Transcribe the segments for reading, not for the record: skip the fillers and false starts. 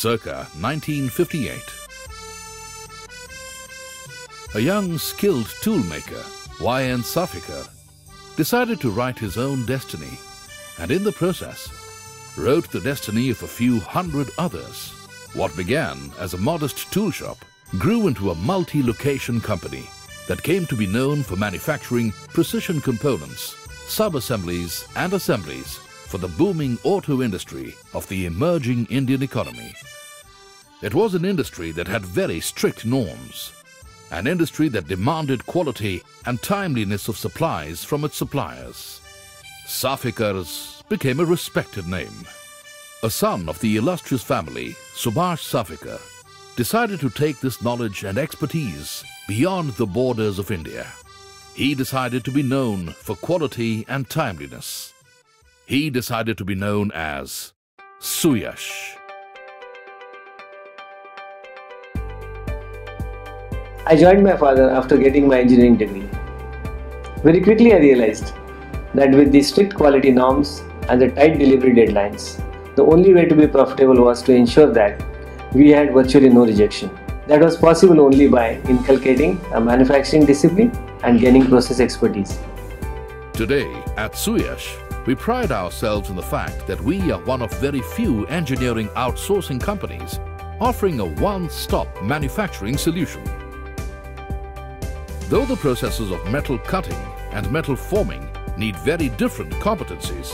circa 1958. A young skilled toolmaker, Y.N. Safikar, decided to write his own destiny, and in the process wrote the destiny of a few hundred others. What began as a modest tool shop grew into a multi-location company that came to be known for manufacturing precision components, sub-assemblies and assemblies for the booming auto industry of the emerging Indian economy. It was an industry that had very strict norms, an industry that demanded quality and timeliness of supplies from its suppliers. Safikars became a respected name. A son of the illustrious family, Subhash Safikar, decided to take this knowledge and expertise beyond the borders of India. He decided to be known for quality and timeliness. He decided to be known as Suyash. I joined my father after getting my engineering degree. Very quickly I realized that with the strict quality norms and the tight delivery deadlines, the only way to be profitable was to ensure that we had virtually no rejection. That was possible only by inculcating a manufacturing discipline and gaining process expertise. Today at Suyash, we pride ourselves in the fact that we are one of very few engineering outsourcing companies offering a one-stop manufacturing solution. Though the processes of metal cutting and metal forming need very different competencies,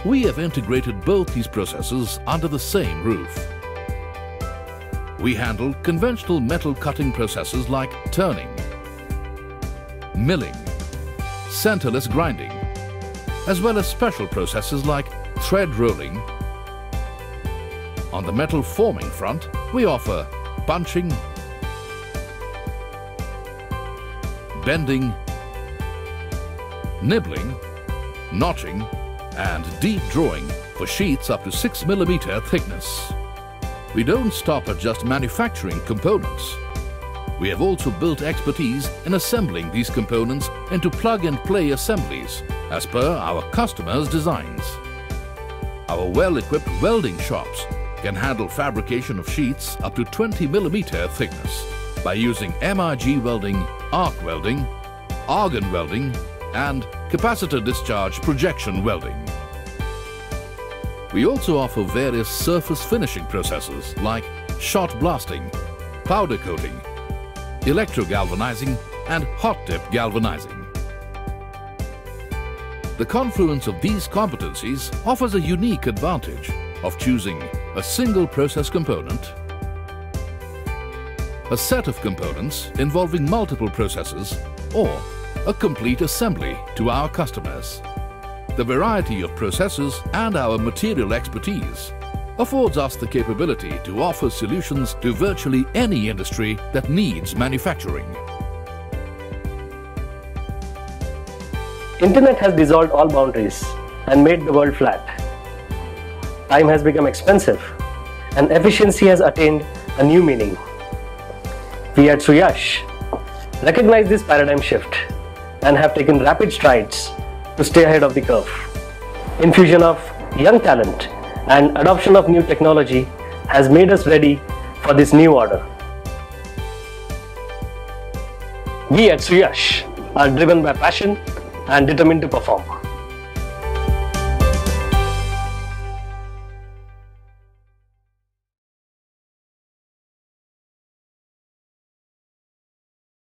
we have integrated both these processes under the same roof. We handle conventional metal cutting processes like turning, milling, centerless grinding, as well as special processes like thread rolling. On the metal forming front, we offer punching, bending, nibbling, notching, and deep drawing for sheets up to 6 mm thickness. We don't stop at just manufacturing components. We have also built expertise in assembling these components into plug-and-play assemblies as per our customers' designs. Our well-equipped welding shops can handle fabrication of sheets up to 20 mm thickness by using MIG welding, arc welding, argon welding, and capacitor discharge projection welding. We also offer various surface finishing processes like shot blasting, powder coating, electrogalvanizing, and hot-dip galvanizing. The confluence of these competencies offers a unique advantage of choosing a single process component, a set of components involving multiple processes, or a complete assembly to our customers. The variety of processes and our material expertise affords us the capability to offer solutions to virtually any industry that needs manufacturing. Internet has dissolved all boundaries and made the world flat. Time has become expensive and efficiency has attained a new meaning. We at Suyash recognize this paradigm shift and have taken rapid strides to stay ahead of the curve. Infusion of young talent and adoption of new technology has made us ready for this new order. We at Suyash are driven by passion and determined to perform.